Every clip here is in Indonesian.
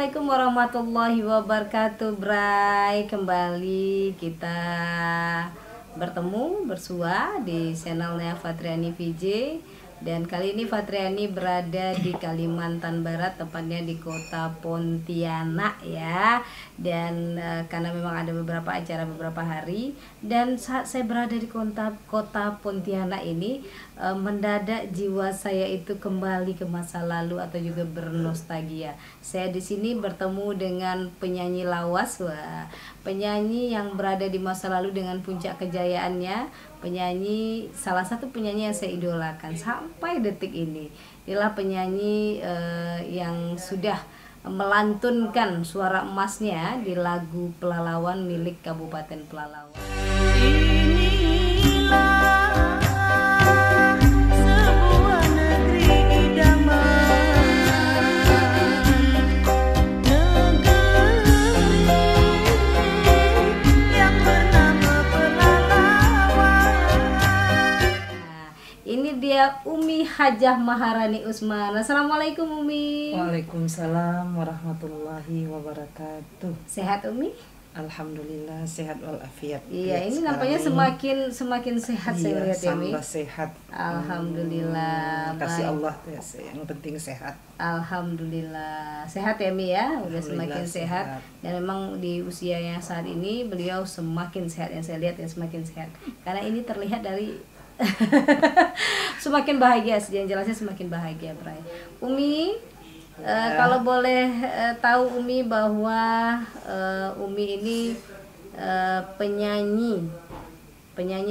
Assalamualaikum warahmatullahi wabarakatuh, Bray. Kembali kita bertemu bersua di channelnya Fatriani VJ. Dan kali ini Fatriani berada di Kalimantan Barat, tepatnya di kota Pontianak ya. Dan karena memang ada beberapa acara beberapa hari, dan saat saya berada di kota Pontianak ini, mendadak jiwa saya itu kembali ke masa lalu atau juga bernostalgia. Saya di sini bertemu dengan penyanyi lawas, penyanyi yang berada di masa lalu dengan puncak kejayaannya, penyanyi, salah satu penyanyi yang saya idolakan sampai detik ini. Inilah penyanyi yang sudah melantunkan suara emasnya di lagu Pelalawan milik Kabupaten Pelalawan. Umi Hajah Maharani Usman. Assalamualaikum Umi. Waalaikumsalam warahmatullahi wabarakatuh. Sehat Umi? Alhamdulillah sehat walafiat. Iya, ini nampaknya semakin sehat saya lihat ya Umi. Sehat. Alhamdulillah. Kasih Allah ya, yang penting sehat. Alhamdulillah sehat ya Mi ya, udah semakin sehat. Dan memang di usia yang saat ini beliau semakin sehat, yang saya lihat ya semakin sehat. Karena ini terlihat dari semakin bahagia, yang jelasnya semakin bahagia, Bray. Umi, kalau boleh tahu Umi bahwa Umi ini penyanyi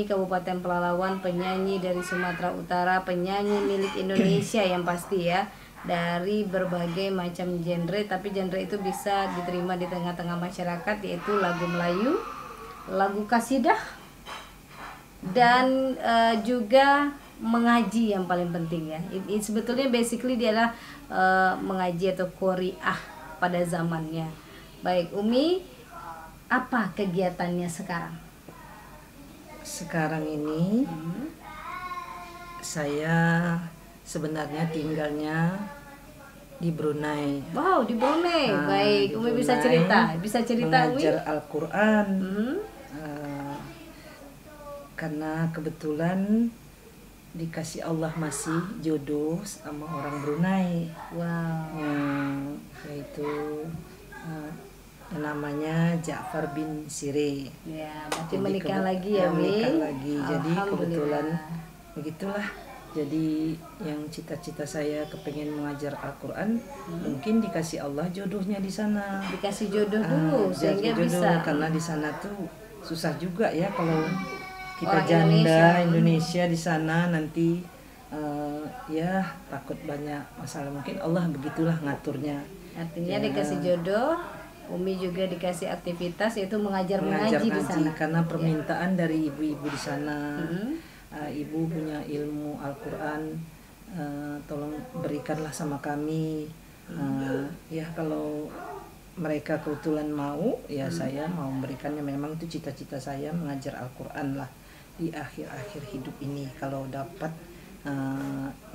Kabupaten Pelalawan, penyanyi dari Sumatera Utara, penyanyi milik Indonesia yang pasti ya, dari berbagai macam genre, tapi genre itu bisa diterima di tengah-tengah masyarakat, yaitu lagu Melayu, lagu kasidah, dan juga mengaji yang paling penting ya. Sebetulnya basically dia adalah mengaji atau qori'ah pada zamannya. Baik Umi, apa kegiatannya sekarang? Sekarang ini saya sebenarnya tinggalnya di Brunei. Wow, di Brunei. Baik, Umi bisa cerita Umi? Mengajar Al-Quran. Karena kebetulan dikasih Allah masih jodoh sama orang Brunei. Wow. Yaitu namanya Ja'far bin Sire. Ya, berarti menikah lagi ya, menikah lagi. Jadi kebetulan begitulah. Jadi yang cita-cita saya kepengen mengajar Al-Quran, mungkin dikasih Allah jodohnya di sana. Dikasih jodoh dulu sehingga jodoh, bisa. Karena di sana tuh susah juga ya kalau kita orang janda Indonesia di sana nanti ya takut banyak masalah, mungkin Allah begitulah ngaturnya. Artinya ya, dikasih jodoh, Umi juga dikasih aktivitas yaitu mengajar ngaji di sana. Karena permintaan dari ibu-ibu di sana, ibu punya ilmu Al-Quran, tolong berikanlah sama kami. Ya kalau mereka kebetulan mau, ya saya mau memberikannya. Memang itu cita-cita saya mengajar Al-Quran lah di akhir-akhir hidup ini, kalau dapat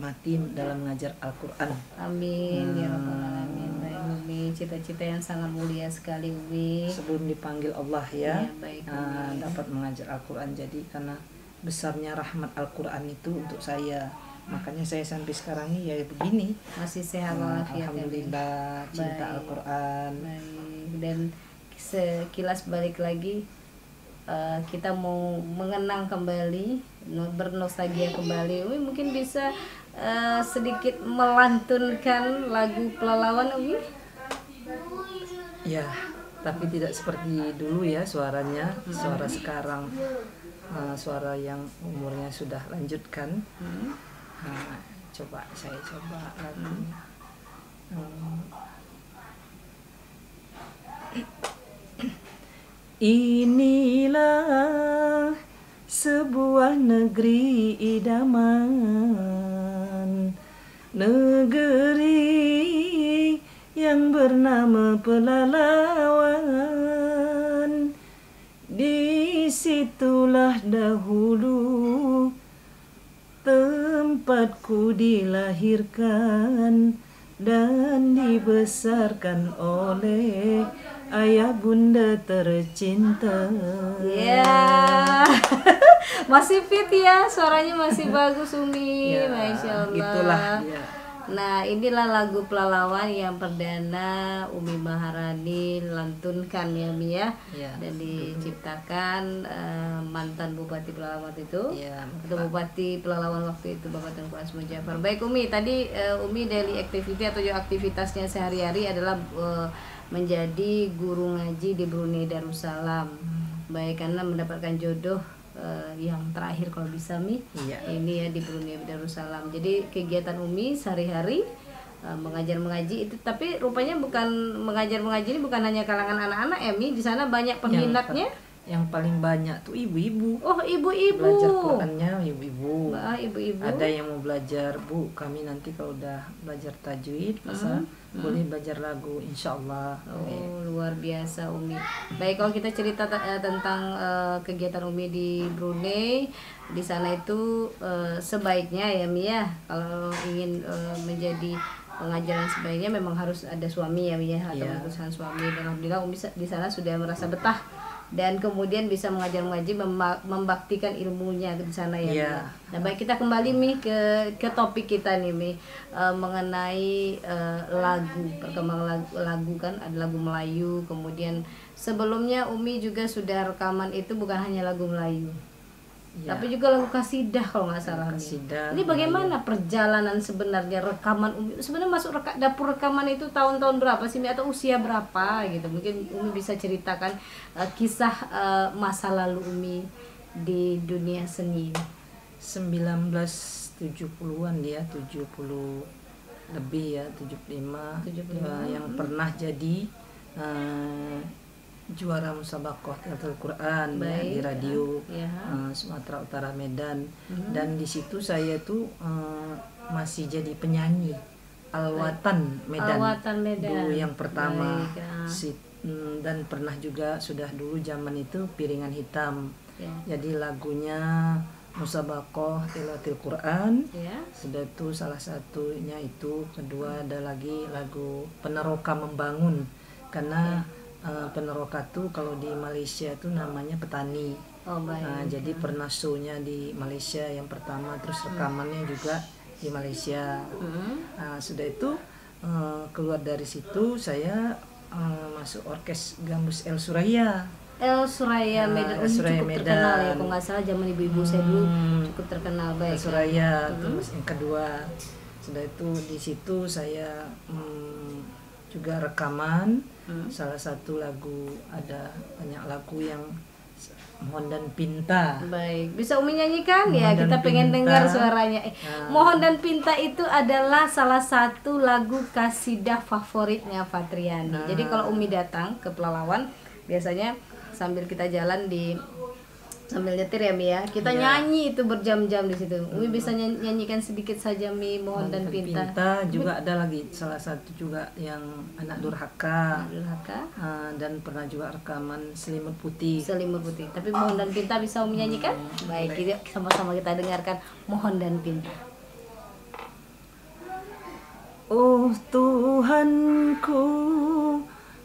mati dalam mengajar Al-Quran. Amin ya rabbal alamin. Baik Umi, cita-cita yang sangat mulia sekali Umi. Sebelum dipanggil Allah ya, baik, dapat mengajar Al-Quran. Jadi karena besarnya rahmat Al-Quran itu untuk saya, makanya saya sampai sekarang ini ya begini. Masih sehat walafiat. Alhamdulillah, cinta Al-Quran. Dan sekilas balik lagi, kita mau mengenang kembali, bernostalgia kembali. Umi mungkin bisa sedikit melantunkan lagu Pelalawan Umi? Ya, tapi tidak seperti dulu ya suaranya, suara sekarang, suara yang umurnya sudah lanjutkan. Coba saya coba lagunya. Inilah sebuah negeri idaman, negeri yang bernama Pelalawan. Disitulah dahulu tempatku dilahirkan, dan dibesarkan oleh ayah bunda tercinta. Ya, masih fit ya, suaranya masih bagus Umi, Ya, Masya Allah. gitulah ya. Nah, inilah lagu Pelalawan yang perdana Umi Maharani lantunkan ya Mi ya, Ya. dan diciptakan mantan Bupati Pelalawan waktu itu, Ya, atau Bupati Pelalawan waktu itu Bapak Tengku Asma Jafar. Baik Umi, tadi Umi daily activity atau aktivitasnya sehari-hari adalah menjadi guru ngaji di Brunei Darussalam. Baik, karena mendapatkan jodoh yang terakhir kalau bisa Mi, Iya. ini ya di Brunei Darussalam. Jadi kegiatan Umi sehari-hari mengajar mengaji itu, tapi rupanya bukan mengajar mengaji ini bukan hanya kalangan anak-anak ya Mi, di sana banyak peminatnya. Yang paling banyak tuh ibu-ibu. Oh, ibu-ibu. Belajar Qurannya ibu-ibu. Ibu-ibu. Ada yang mau belajar, Bu, kami nanti kalau udah belajar tajwid, masa boleh belajar lagu, insya Allah. Oh, luar biasa Umi. Baik, kalau kita cerita tentang kegiatan Umi di Brunei, di sana itu sebaiknya ya Mi ya, kalau ingin menjadi pengajaran sebaiknya memang harus ada suami ya Mi ya, atau urusan suami. Dan alhamdulillah Umi di sana sudah merasa betah dan kemudian bisa mengajar mengaji, membaktikan ilmunya di sana ya Mi. Nah, baik, kita kembali Mi ke topik kita nih Mi, mengenai lagu, perkembangan lagu kan, ada lagu Melayu, kemudian sebelumnya Umi juga sudah rekaman itu bukan hanya lagu Melayu, tapi juga lagu kasidah kalau nggak salah. Ini bagaimana perjalanan sebenarnya rekaman Umi? Sebenarnya masuk dapur rekaman itu tahun-tahun berapa sih Mi, atau usia berapa gitu? Mungkin Umi bisa ceritakan kisah masa lalu Umi di dunia seni. 1970-an dia, 70 lebih ya, 75. Yang pernah jadi juara musabaqah tilawatil Quran ya, di radio Sumatera Utara Medan. Dan di situ saya tuh masih jadi penyanyi Alwatan Medan, dulu yang pertama. Dan pernah juga sudah dulu zaman itu Piringan Hitam. Jadi lagunya musabaqah tilawatil Quran. Sudah itu salah satunya itu. Kedua ada lagi lagu Peneroka Membangun, karena Peneroka tuh kalau di Malaysia tuh namanya petani. Jadi pernah show-nya di Malaysia yang pertama, terus rekamannya juga di Malaysia. Sudah itu keluar dari situ saya masuk orkes Gambus El Suraya. El Suraya Medan, cukup terkenal ya, kalau nggak salah zaman ibu-ibu saya dulu cukup terkenal. Baik, El Suraya. Terus yang kedua sudah itu di situ saya juga rekaman. Salah satu lagu, ada banyak lagu yang Mohon dan Pinta. Baik, bisa Umi nyanyikan ya, kita pengen dengar suaranya. Mohon dan Pinta itu adalah salah satu lagu kasidah favoritnya Fatriani. Jadi kalau Umi datang ke Pelalawan, biasanya sambil kita jalan sambil nyetir ya Mi ya, kita nyanyi itu berjam-jam di situ. Umi bisa nyanyikan sedikit saja Mi, Mohon dan Pinta. Juga ada lagi salah satu juga yang Anak Durhaka. Dan pernah juga rekaman Selimut Putih. Tapi Mohon dan Pinta bisa Umi nyanyikan? Baik, sama-sama kita dengarkan Mohon dan Pinta. Oh Tuhanku,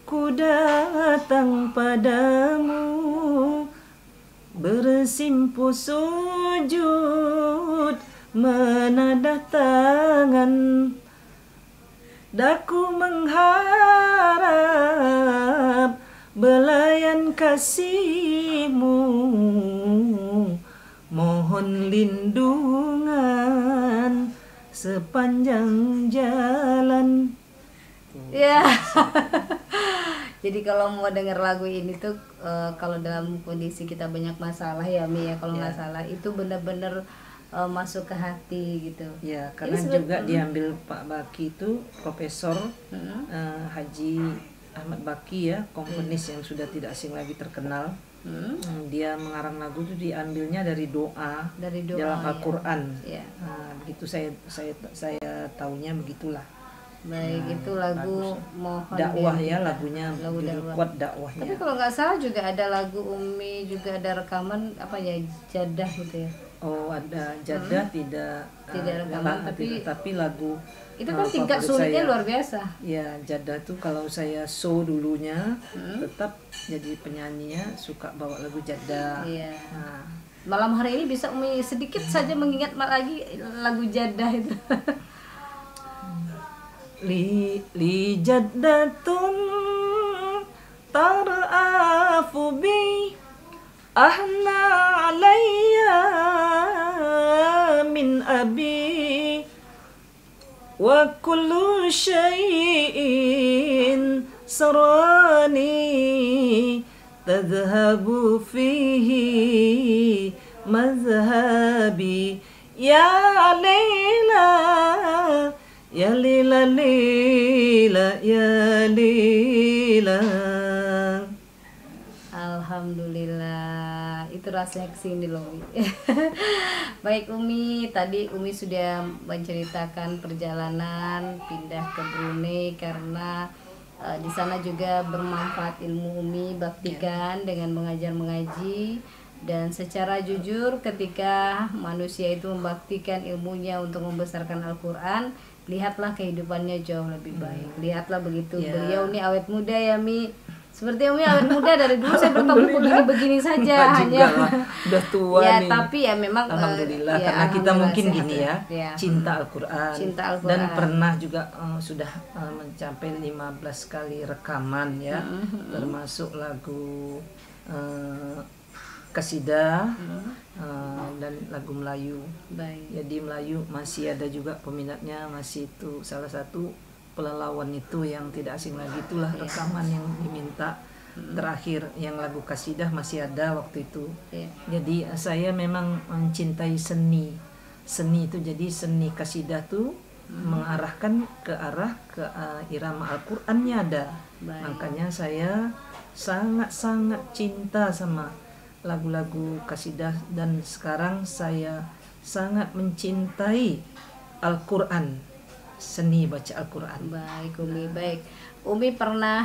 ku datang padamu, bersimpuh sujud, menadah tangan, daku mengharap belayan kasih-Mu, mohon lindungan sepanjang jalan. Ya. Jadi kalau mau denger lagu ini tuh kalau dalam kondisi kita banyak masalah ya Mi ya, kalau nggak salah itu benar-benar masuk ke hati gitu. Ya, karena juga diambil Pak Baki itu Profesor Haji Ahmad Baki ya, komponis yang sudah tidak asing lagi, terkenal. Dia mengarang lagu itu diambilnya dari doa dalam Al-Quran. Begitu saya taunya begitulah. Baik, itu lagu Mohon dakwah ya, lagunya kuat dakwahnya. Tapi kalau nggak salah juga ada lagu Umi, juga ada rekaman apa ya, Jadah gitu ya. Oh, ada jadah tidak rekaman, tapi lagu itu kan tingkat sulitnya luar biasa. Ya, jadah tuh kalau saya dulunya tetap jadi penyanyinya suka bawa lagu jadah. Iya. Nah, malam hari ini bisa Umi sedikit saja mengingat lagi lagu jadah itu. li jaddatun tar'afu bi ahna alayya min abi wa kullu syai'in sarani tadhhabu fihi mazhabi ya Laila ya Lila Lila ya Lila. Alhamdulillah, itu rasanya kesini loh. Baik Umi, tadi Umi sudah menceritakan perjalanan pindah ke Brunei karena di sana juga bermanfaat ilmu Umi baktikan dengan mengajar mengaji. Dan secara jujur ketika manusia itu membaktikan ilmunya untuk membesarkan Al-Quran, lihatlah kehidupannya jauh lebih baik. Lihatlah begitu beliau ini awet muda ya Mi. Seperti Umi awet muda dari dulu saya bertemu begini-begini saja hanya udah tua ya, nih. tapi ya memang alhamdulillah ya, karena kita mungkin sehat, gini ya, cinta Al-Quran. Dan pernah juga sudah mencapai 15 kali rekaman ya, termasuk lagu kasidah dan lagu Melayu. Baik. Jadi Melayu masih ada juga peminatnya, masih itu salah satu pelalawan itu yang tidak asing lagi, itulah rekaman yang diminta terakhir. Yang lagu kasidah masih ada waktu itu. Jadi saya memang mencintai seni itu, jadi seni kasidah tuh mengarahkan ke arah irama Al-Qur'annya ada. Makanya saya sangat-sangat cinta sama lagu-lagu kasidah, dan sekarang saya sangat mencintai Al-Quran, seni baca Al-Quran. Baik Umi, baik. Umi pernah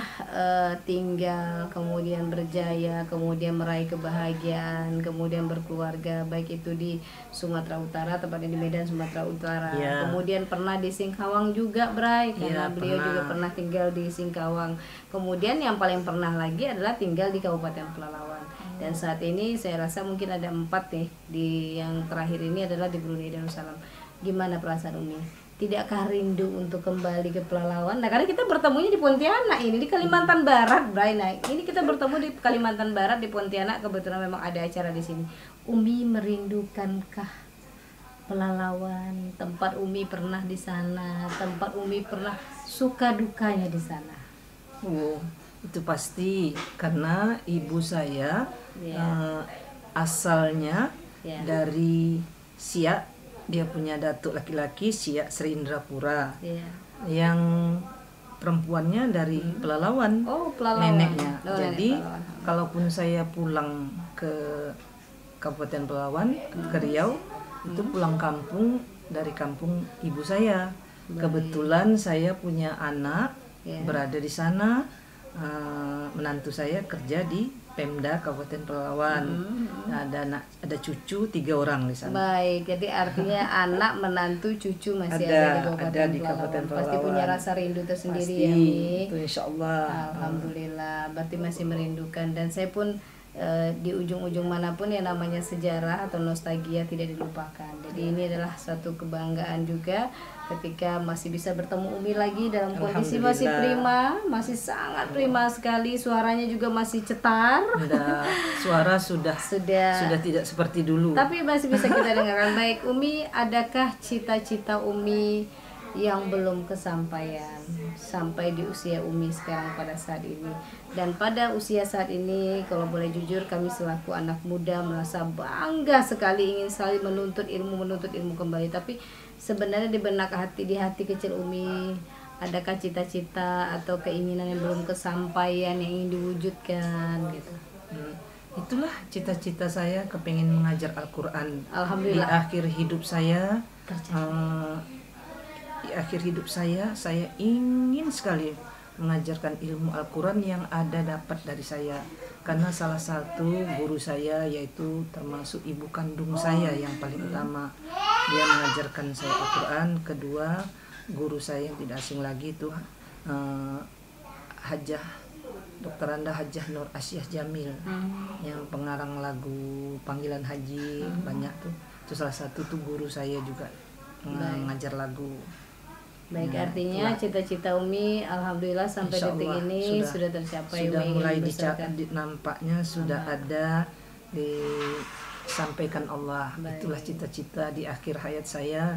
tinggal, kemudian berjaya, kemudian meraih kebahagiaan, kemudian berkeluarga, baik itu di Sumatera Utara, tepatnya di Medan, Sumatera Utara. Kemudian pernah di Singkawang juga, Bray, karena beliau juga pernah tinggal di Singkawang. Kemudian yang paling pernah lagi adalah tinggal di Kabupaten Pelalawan. Dan saat ini saya rasa mungkin ada 4 nih, di yang terakhir ini adalah di Brunei Darussalam. Gimana perasaan Umi? Tidakkah rindu untuk kembali ke Pelalawan? Nah, karena kita bertemunya di Pontianak ini, di Kalimantan Barat, Bray. Nah, ini kita bertemu di Kalimantan Barat, di Pontianak, kebetulan memang ada acara di sini. Umi merindukankah Pelalawan? Tempat Umi pernah di sana, tempat Umi pernah suka dukanya di sana. Oh, itu pasti karena ibu saya asalnya dari Siak, dia punya datuk laki-laki Siak Sri Indrapura, yang perempuannya dari Pelalawan, neneknya. Jadi kalaupun saya pulang ke Kabupaten Pelalawan, ke Riau, itu pulang kampung dari kampung ibu saya. Kebetulan saya punya anak berada di sana. Menantu saya kerja di Pemda Kabupaten Pelalawan. Ada cucu 3 orang di sana. Baik, jadi artinya anak, menantu, cucu masih ada di Kabupaten Pelalawan. Pasti punya rasa rindu tersendiri ya Mi. Itu insyaallah. Alhamdulillah, berarti masih merindukan. Dan saya pun di ujung-ujung manapun yang namanya sejarah atau nostalgia tidak dilupakan. Jadi ini adalah satu kebanggaan juga ketika masih bisa bertemu Umi lagi dalam kondisi masih prima, masih sangat prima sekali, suaranya juga masih cetar. Suara sudah tidak seperti dulu. Tapi masih bisa kita dengarkan. Baik Umi, adakah cita-cita Umi yang belum kesampaian sampai di usia Umi sekarang pada saat ini? Dan pada usia saat ini, kalau boleh jujur, kami selaku anak muda merasa bangga sekali, ingin sekali menuntut ilmu kembali. Tapi sebenarnya di hati kecil Umi, adakah cita-cita atau keinginan yang belum kesampaian yang ingin diwujudkan gitu? Itulah cita-cita saya, kepingin mengajar Al-Quran. Alhamdulillah. Di akhir hidup saya, saya ingin sekali mengajarkan ilmu Al-Quran yang ada dapat dari saya. Karena salah satu guru saya yaitu termasuk ibu kandung saya yang paling utama. Dia mengajarkan saya Al-Quran. Kedua, guru saya yang tidak asing lagi itu Hajah Dr. Anda Hajah Nur Asyah Jamil yang pengarang lagu Panggilan Haji banyak tuh. Itu salah satu tuh guru saya juga mengajar lagu. Baik, Nah, artinya cita-cita Umi alhamdulillah sampai Insya detik Allah ini sudah tercapai. Sudah Umi ingin mulai membesarkan. nampaknya sudah ada disampaikan Allah. Baik. Itulah cita-cita di akhir hayat saya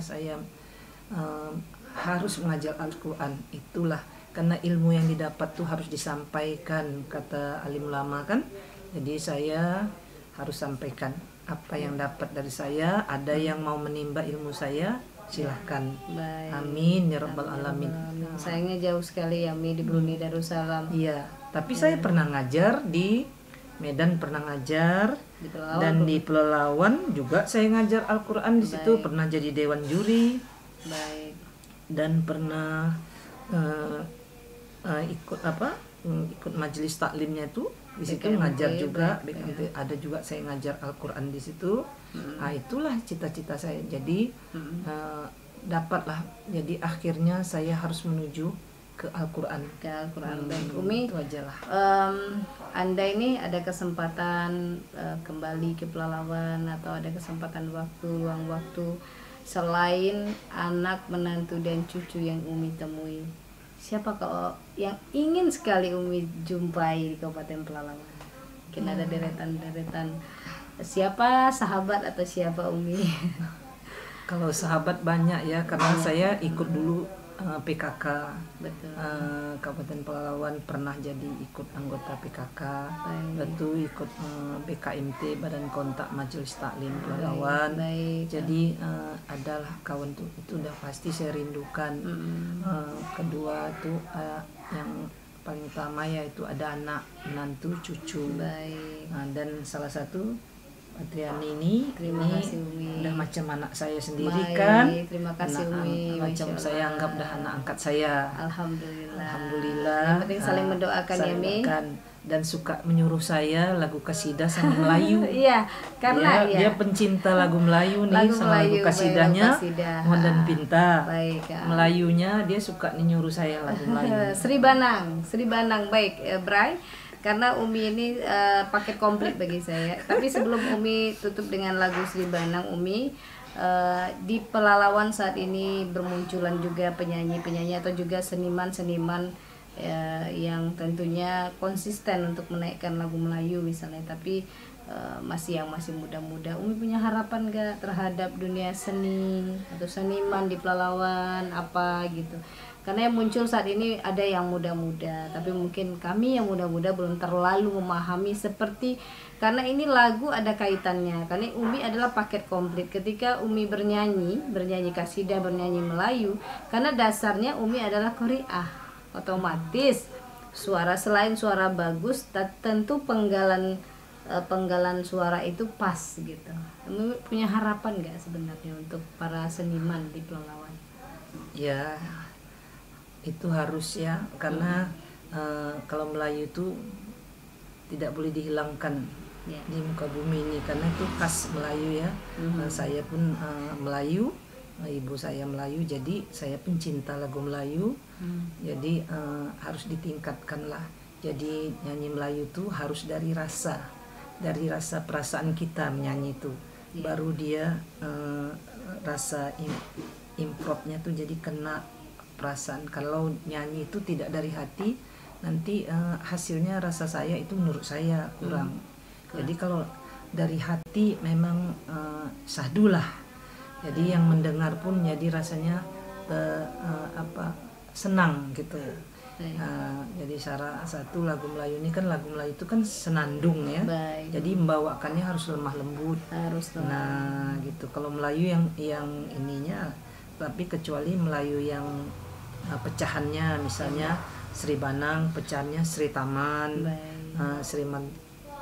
harus mengajar Al-Quran. Itulah karena ilmu yang didapat tuh harus disampaikan, kata alim ulama kan. Jadi saya harus sampaikan apa yang dapat dari saya. Ada yang mau menimba ilmu saya, silahkan. Baik. Amin ya rabbal alamin. Sayangnya jauh sekali ya Mi di Brunei Darussalam. Iya, tapi saya pernah ngajar di Medan, pernah ngajar Di Pelalawan, dan di Pelalawan juga saya ngajar Al-Quran di situ. Baik. Pernah jadi dewan juri Baik. dan pernah ikut majelis taklimnya itu di situ BKMT, ngajar juga. baik, BKMT ada juga saya ngajar Al-Quran di situ. Nah, itulah cita-cita saya. Jadi dapatlah. Jadi akhirnya saya harus menuju ke Al-Quran. Ke Al-Quran. Baik, Umi, Itu aja lah. Anda ini ada kesempatan kembali ke Pelalawan atau ada kesempatan luang waktu selain anak, menantu dan cucu yang Umi temui, siapa yang ingin sekali Umi jumpai di Kabupaten Pelalawan? Mungkin ada deretan siapa sahabat atau siapa Umi? Kalau sahabat banyak ya, karena saya ikut dulu PKK. Betul. Kabupaten Pelalawan pernah jadi ikut anggota PKK. Baik. Betul, ikut BKMT Badan Kontak Majelis Taklim Pelalawan. Baik. Jadi adalah kawan tuh, itu udah pasti saya rindukan. Kedua tuh yang paling utama yaitu ada anak, menantu, cucu. Baik. Dan salah satu Patriani ini Kasih Umi. udah macam anak saya sendiri. Baik, kan. terima kasih Umi. Macam Masya saya Allah. anggap dah anak angkat saya. Alhamdulillah. Yang penting saling mendoakan ya Mi. Dan suka menyuruh saya lagu kasidah sama Melayu. Iya, karena dia pencinta lagu Melayu nih, Lagu sama Melayu, lagu kasidahnya lagu kasidah. Mohon dan Pinta. Baik. Melayunya dia suka nyuruh saya lagu Melayu. Sri Banang. Baik, Bray. Karena Umi ini paket komplit bagi saya. Tapi sebelum Umi tutup dengan lagu Sri Banang, Umi, di Pelalawan saat ini bermunculan juga penyanyi-penyanyi atau juga seniman-seniman yang tentunya konsisten untuk menaikkan lagu Melayu misalnya. Tapi masih muda-muda. Umi punya harapan gak terhadap dunia seni atau seniman di Pelalawan apa gitu? Karena yang muncul saat ini ada yang muda-muda, tapi mungkin kami yang muda-muda belum terlalu memahami seperti, karena ini lagu ada kaitannya. Karena Umi adalah paket komplit. Ketika Umi bernyanyi kasidah, bernyanyi Melayu, karena dasarnya Umi adalah qari'ah, otomatis suara, selain suara bagus, tentu penggalan suara itu pas gitu. Umi punya harapan nggak sebenarnya untuk para seniman di Pelalawan? Ya, itu harus ya, karena kalau Melayu itu tidak boleh dihilangkan di muka bumi ini, karena itu khas Melayu ya. Saya pun Melayu, ibu saya Melayu, jadi saya pencinta lagu Melayu. Jadi harus ditingkatkan lah. Jadi nyanyi Melayu itu harus dari rasa perasaan kita menyanyi itu, baru dia rasa improvnya tuh jadi kena perasaan. Kalau nyanyi itu tidak dari hati, nanti hasilnya rasa saya itu menurut saya kurang. Jadi kalau dari hati memang syahdulah. Jadi yang mendengar pun jadi rasanya senang gitu. Jadi satu lagu Melayu ini kan, lagu Melayu itu kan senandung ya. Baik. Jadi membawakannya harus lemah lembut. Nah gitu. Kalau Melayu yang ininya, tapi kecuali Melayu yang pecahannya, misalnya Sri Banang pecahannya Sri Taman, Sri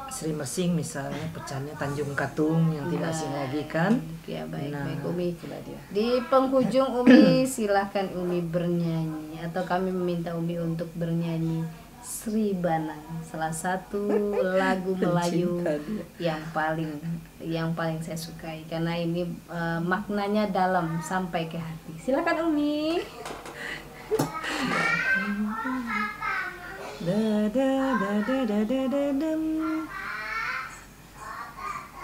Sri Mersing misalnya pecahannya Tanjung Katung yang tidak asing lagi kan. Ya baik, Nah, baik Umi. itulah dia. Di penghujung Umi silahkan Umi bernyanyi atau kami meminta Umi untuk bernyanyi Sri Banang, salah satu lagu Melayu yang paling saya sukai karena ini maknanya dalam sampai ke hati. Silakan Umi. Da da da da da da da dam.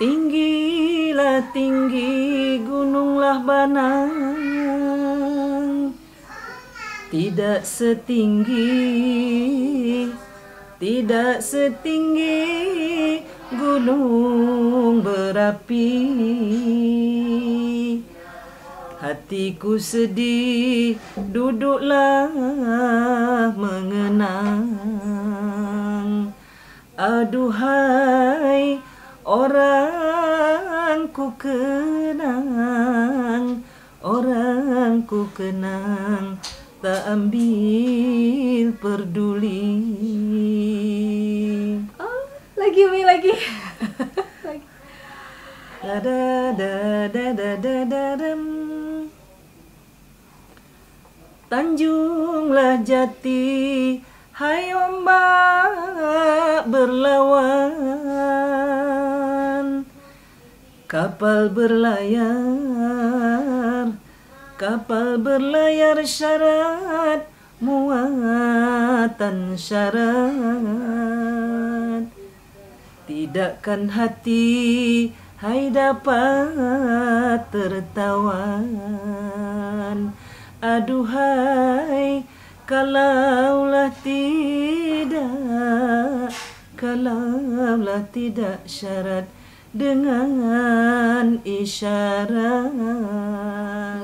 Tinggilah tinggi gununglah Banang, tidak setinggi gunung berapi. Hatiku sedih duduklah mengenang. Aduhai orang ku kenang, tak ambil peduli. Oh, lagi Umi lagi. Da da da da da da da dam. Tanjunglah Jati, hai ombak berlawan, kapal berlayar syarat muatan syarat. Tidakkan hati hai dapat tertawan. Aduhai kalaulah tidak syarat dengan isyarat.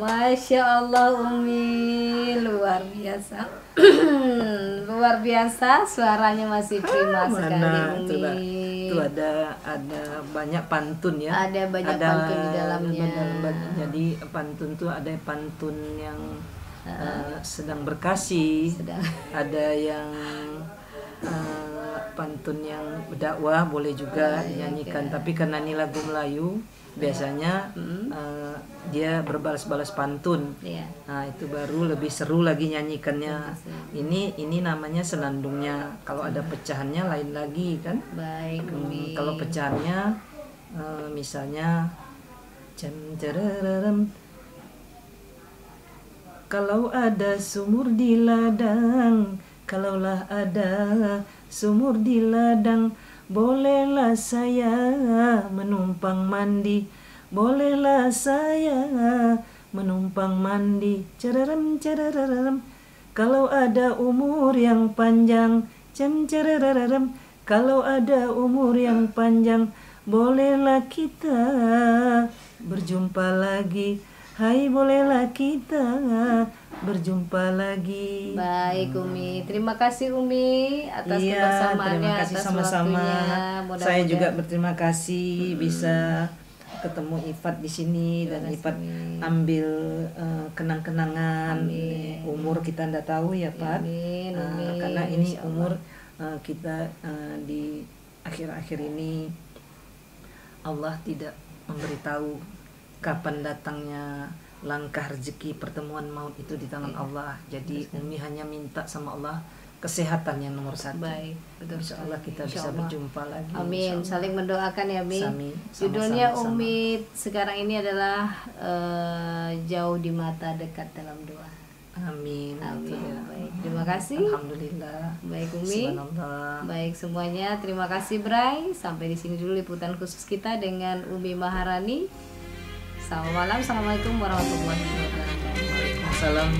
Masya Allah Umi, luar biasa. Luar biasa, suaranya masih prima sekali Umi. Itu ada banyak pantun ya. Ada banyak pantun di dalamnya. Jadi pantun tuh ada pantun yang sedang berkasih, ada yang pantun yang berdakwah boleh juga dinyanyikan. Tapi karena ini lagu Melayu, biasanya dia berbalas-balas pantun. Nah itu baru lebih seru lagi nyanyikannya. Ini namanya senandungnya. Kalau ada pecahannya lain lagi kan. Baik Umi. Kalau pecahannya misalnya jam cererem. Kalau ada sumur di ladang, kalaulah ada sumur di ladang, bolehlah saya menumpang mandi, bolehlah saya menumpang mandi. Cererem cererem. Kalau ada umur yang panjang, cererem. Kalau ada umur yang panjang, bolehlah kita berjumpa lagi. Hai, bolehlah kita berjumpa lagi. Baik Umi, terima kasih Umi atas kebersamaannya, terima kasih atas sama-sama. waktunya. Saya juga berterima kasih bisa ketemu Ifat di sini dan Ifat ambil kenang-kenangan. Umur kita ndak tahu ya Pak. Karena ini umur kita di akhir-akhir ini Allah tidak memberitahu kapan datangnya langkah rezeki, pertemuan maut itu di tangan Allah. Jadi Umi hanya minta sama Allah kesehatan yang nomor satu. Baik, betul. Insya Allah kita bisa berjumpa lagi. Amin. Saling mendoakan ya Mi. Sama-sama. Judulnya Umi sekarang ini adalah jauh di mata dekat dalam doa. Amin. Amin. Baik, terima kasih. Alhamdulillah. Baik Umi. Baik semuanya, terima kasih Bray. Sampai di sini dulu liputan khusus kita dengan Umi Maharani. Selamat malam, assalamualaikum warahmatullahi wabarakatuh. Waalaikumsalam.